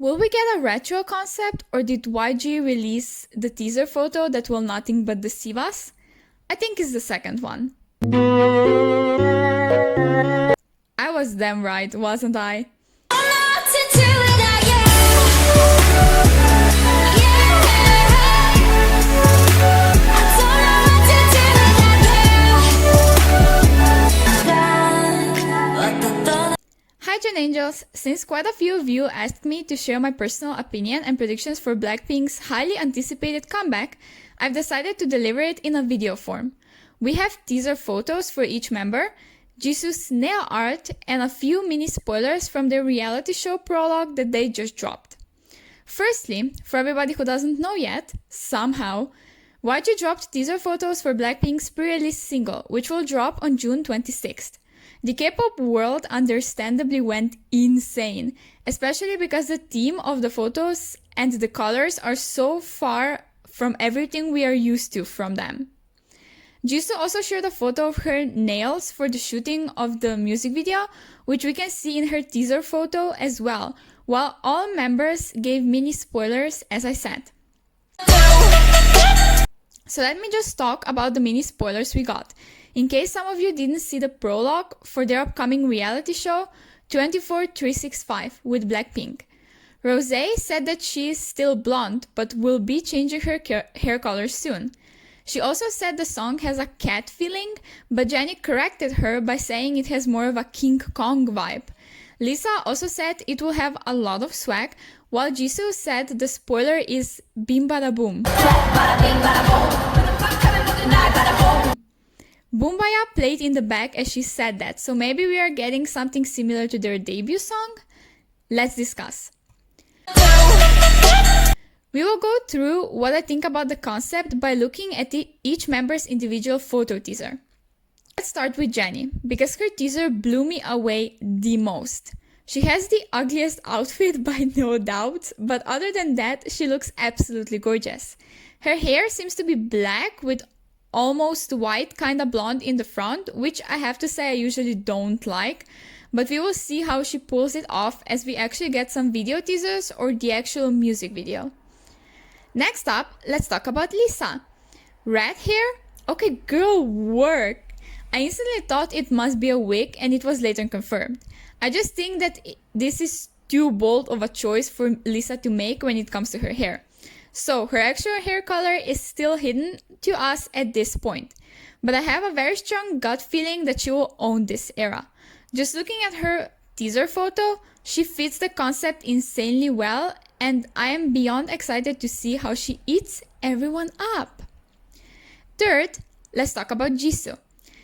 Will we get a retro concept, or did YG release the teaser photo that will nothing but deceive us? I think it's the second one. I was damn right, wasn't I? Hi Gen Angels! Since quite a few of you asked me to share my personal opinion and predictions for Blackpink's highly anticipated comeback, I've decided to deliver it in a video form. We have teaser photos for each member, Jisoo's nail art, and a few mini spoilers from their reality show prologue that they just dropped. Firstly, for everybody who doesn't know yet, somehow, YG dropped teaser photos for Blackpink's pre-release single, which will drop on June 26th. The K-pop world understandably went insane, especially because the theme of the photos and the colors are so far from everything we are used to from them. Jisoo also shared a photo of her nails for the shooting of the music video, which we can see in her teaser photo as well, while all members gave mini spoilers, as I said. So let me just talk about the mini spoilers we got. In case some of you didn't see the prologue for their upcoming reality show, 24365 with Blackpink. Rosé said that she is still blonde, but will be changing her hair color soon. She also said the song has a cat feeling, but Jennie corrected her by saying it has more of a King Kong vibe. Lisa also said it will have a lot of swag, while Jisoo said the spoiler is Bim Bada Boom. Boombaya played in the back as she said that, so maybe we are getting something similar to their debut song? Let's discuss. We will go through what I think about the concept by looking at each member's individual photo teaser. Let's start with Jennie, because her teaser blew me away the most. She has the ugliest outfit by no doubt, but other than that, she looks absolutely gorgeous. Her hair seems to be black with almost white, kinda blonde in the front, which I have to say I usually don't like, but we will see how she pulls it off as we actually get some video teasers or the actual music video. Next up, let's talk about Lisa. Red hair? Okay, girl, work! I instantly thought it must be a wig, and it was later confirmed. I just think that this is too bold of a choice for Lisa to make when it comes to her hair. So her actual hair color is still hidden to us at this point. But I have a very strong gut feeling that she will own this era. Just looking at her teaser photo, she fits the concept insanely well, and I am beyond excited to see how she eats everyone up. Third, let's talk about Jisoo.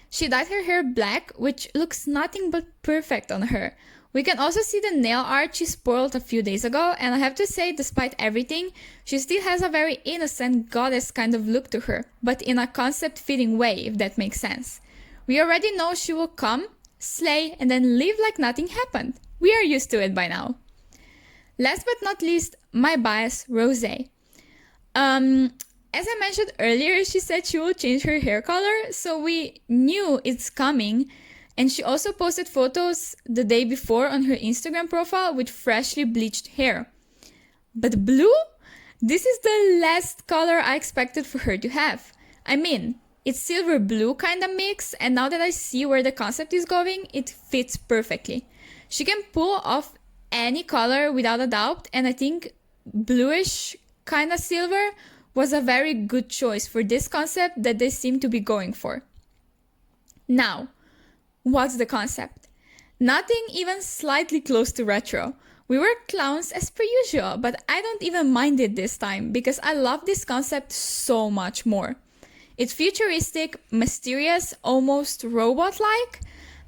She dyed her hair black, which looks nothing but perfect on her. We can also see the nail art she spoiled a few days ago, and I have to say, despite everything, she still has a very innocent goddess kind of look to her, but in a concept-fitting way, if that makes sense. We already know she will come, slay, and then live like nothing happened. We are used to it by now. Last but not least, my bias, Rosé. As I mentioned earlier, she said she will change her hair color, so we knew it's coming. And she also posted photos the day before on her Instagram profile with freshly bleached hair. But blue? This is the last color I expected for her to have. I mean, it's silver blue kind of mix, and now that I see where the concept is going, it fits perfectly. She can pull off any color without a doubt, and I think bluish kind of silver was a very good choice for this concept that they seem to be going for. Now, what's the concept? Nothing even slightly close to retro. We were clowns as per usual, but I don't even mind it this time because I love this concept so much more. It's futuristic, mysterious, almost robot-like.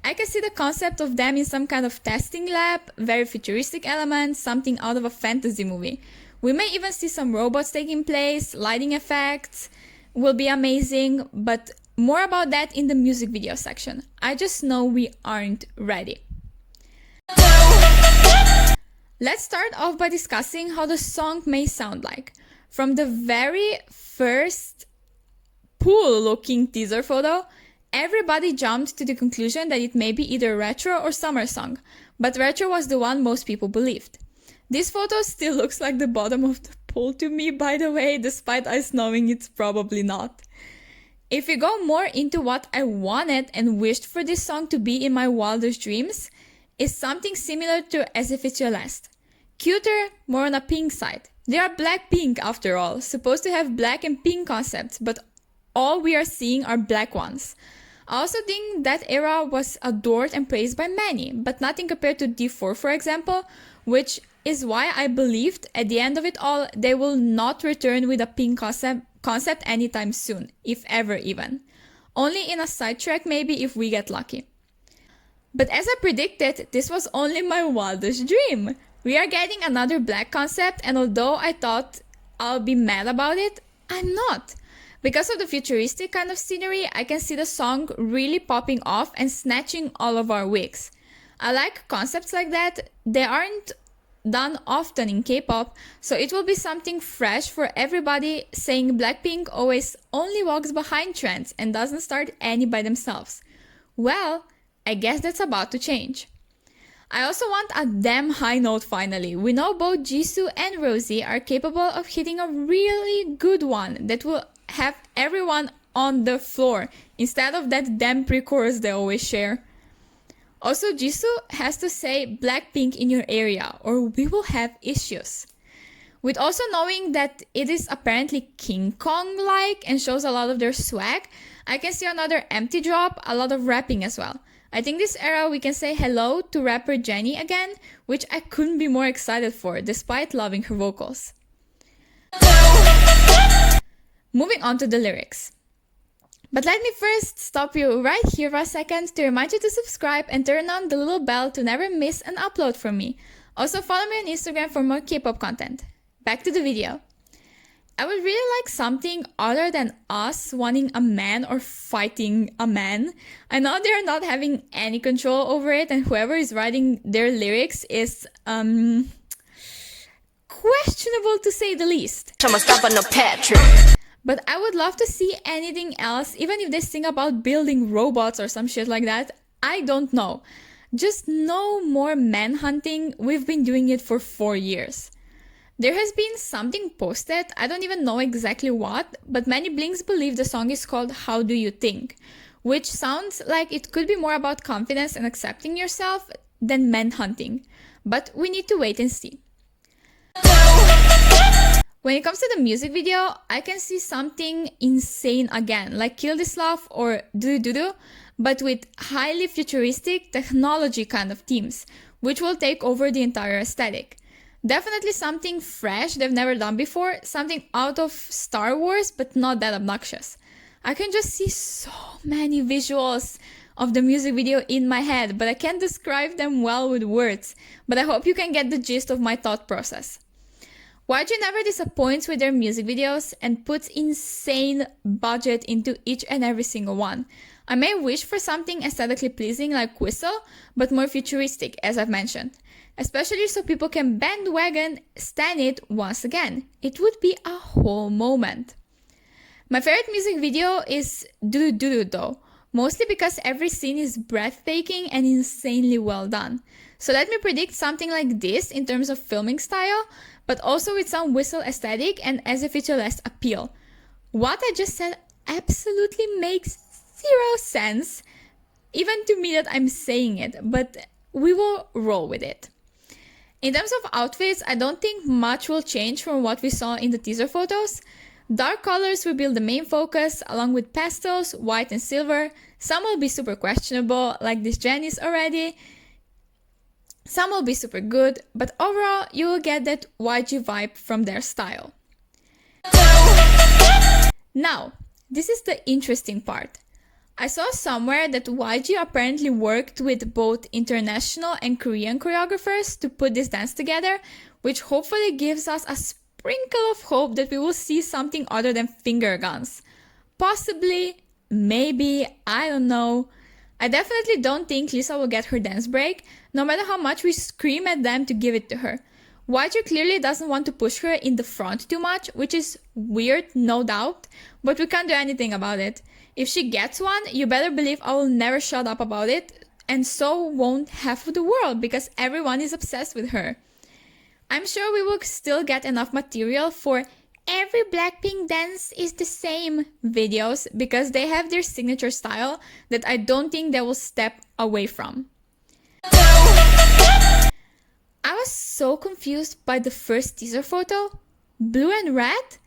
I can see the concept of them in some kind of testing lab, very futuristic elements, something out of a fantasy movie. We may even see some robots taking place, lighting effects will be amazing, but more about that in the music video section. I just know we aren't ready. Let's start off by discussing how the song may sound like. From the very first cool-looking teaser photo, everybody jumped to the conclusion that it may be either retro or summer song, but retro was the one most people believed. This photo still looks like the bottom of the pool to me, by the way, despite us knowing it's probably not. If we go more into what I wanted and wished for this song to be in my wildest dreams, is something similar to As If It's Your Last. Cuter, more on a pink side. They are Blackpink after all, supposed to have black and pink concepts, but all we are seeing are black ones. I also think that era was adored and praised by many, but nothing compared to D4, for example, which is why I believed at the end of it all they will not return with a pink concept anytime soon, if ever even. Only in a sidetrack maybe if we get lucky. But as I predicted, this was only my wildest dream. We are getting another black concept, and although I thought I'll be mad about it, I'm not. Because of the futuristic kind of scenery, I can see the song really popping off and snatching all of our wigs. I like concepts like that. They aren't done often in K-pop, so it will be something fresh for everybody, saying Blackpink always only walks behind trends and doesn't start any by themselves. Well, I guess that's about to change. I also want a damn high note finally. We know both Jisoo and Rosie are capable of hitting a really good one that will have everyone on the floor instead of that damn pre-chorus they always share. Also, Jisoo has to say Blackpink in your area or we will have issues. With also knowing that it is apparently King Kong-like and shows a lot of their swag, I can see another empty drop, a lot of rapping as well. I think this era we can say hello to rapper Jennie again, which I couldn't be more excited for, despite loving her vocals. Moving on to the lyrics. But let me first stop you right here for a second to remind you to subscribe and turn on the little bell to never miss an upload from me. Also follow me on Instagram for more K-pop content. Back to the video. I would really like something other than us wanting a man or fighting a man. I know they're not having any control over it, and whoever is writing their lyrics is questionable to say the least. But I would love to see anything else, even if they sing about building robots or some shit like that. I don't know. Just no more manhunting. We've been doing it for 4 years. There has been something posted, I don't even know exactly what, but many blinks believe the song is called How Do You Think, which sounds like it could be more about confidence and accepting yourself than manhunting. But we need to wait and see. When it comes to the music video, I can see something insane again, like Kill This Love or Do Do Do, but with highly futuristic technology kind of themes, which will take over the entire aesthetic. Definitely something fresh they've never done before, something out of Star Wars, but not that obnoxious. I can just see so many visuals of the music video in my head, but I can't describe them well with words, but I hope you can get the gist of my thought process. YG never disappoints with their music videos and puts insane budget into each and every single one. I may wish for something aesthetically pleasing like Whistle, but more futuristic, as I've mentioned. Especially so people can bandwagon stan it once again. It would be a whole moment. My favorite music video is Do Do Do though, mostly because every scene is breathtaking and insanely well done. So let me predict something like this in terms of filming style, but also with some Whistle aesthetic and As If It's Your Last appeal. What I just said absolutely makes zero sense, even to me that I'm saying it, but we will roll with it. In terms of outfits, I don't think much will change from what we saw in the teaser photos. Dark colors will be the main focus, along with pastels, white and silver. Some will be super questionable, like this Jennie's already. Some will be super good, but overall, you will get that YG vibe from their style. Now, this is the interesting part. I saw somewhere that YG apparently worked with both international and Korean choreographers to put this dance together, which hopefully gives us a sprinkle of hope that we will see something other than finger guns. Possibly, maybe, I don't know. I definitely don't think Lisa will get her dance break, no matter how much we scream at them to give it to her. YG clearly doesn't want to push her in the front too much, which is weird, no doubt, but we can't do anything about it. If she gets one, you better believe I will never shut up about it, and so won't half of the world, because everyone is obsessed with her. I'm sure we will still get enough material for every Blackpink dance is the same videos because they have their signature style that I don't think they will step away from. I was so confused by the first teaser photo. Blue and red?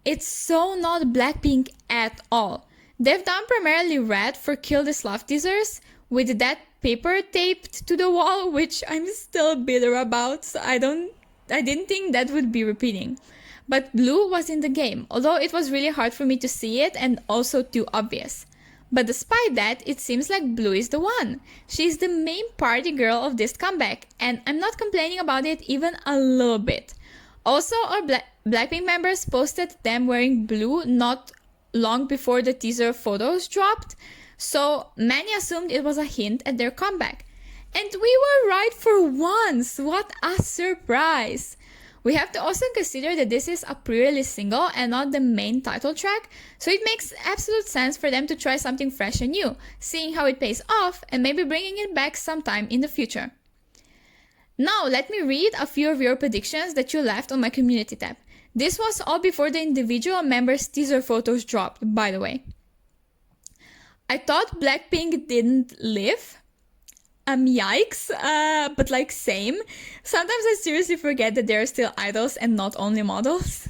It's so not Blackpink at all. They've done primarily red for Kill This Love teasers with that paper taped to the wall, which I'm still bitter about, so I didn't think that would be repeating. But blue was in the game, although it was really hard for me to see it and also too obvious. But despite that, it seems like blue is the one. She's the main party girl of this comeback, and I'm not complaining about it even a little bit. Also, our Blackpink members posted them wearing blue not long before the teaser photos dropped, so many assumed it was a hint at their comeback. And we were right for once! What a surprise! We have to also consider that this is a pre-release single and not the main title track, so it makes absolute sense for them to try something fresh and new, seeing how it pays off and maybe bringing it back sometime in the future. Now let me read a few of your predictions that you left on my community tab. This was all before the individual members' teaser photos dropped, by the way. I thought Blackpink didn't live. Yikes, but like same. Sometimes I seriously forget that they are still idols and not only models.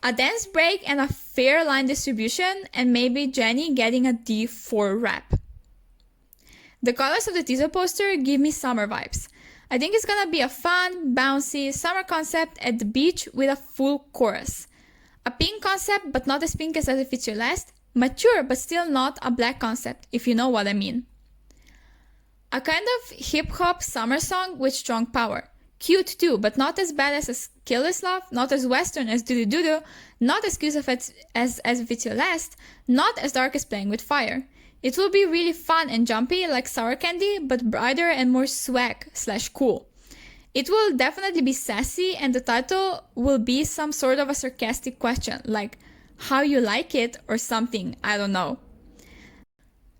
A dance break and a fair line distribution, and maybe Jennie getting a D for rap. The colors of the teaser poster give me summer vibes. I think it's gonna be a fun, bouncy summer concept at the beach with a full chorus. A pink concept, but not as pink as It Fits Your Last. Mature, but still not a black concept, if you know what I mean. A kind of hip-hop summer song with strong power. Cute too, but not as badass as Kill This Love, not as western as Doodoo Doodoo, not as cute as It Fits Your Last, not as dark as Playing With Fire. It will be really fun and jumpy like Sour Candy, but brighter and more swag/cool. It will definitely be sassy, and the title will be some sort of a sarcastic question, like how you like it or something, I don't know.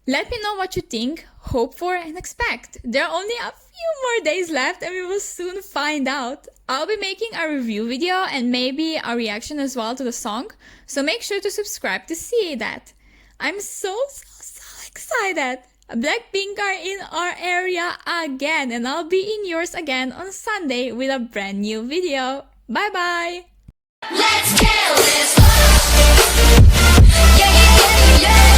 Let me know what you think, hope for, and expect. There are only a few more days left and we will soon find out. I'll be making a review video and maybe a reaction as well to the song, so make sure to subscribe to see that. I'm so excited! Blackpink are in our area again, and I'll be in yours again on Sunday with a brand new video. Bye bye! Let's kill this love. Yeah, yeah, yeah, yeah.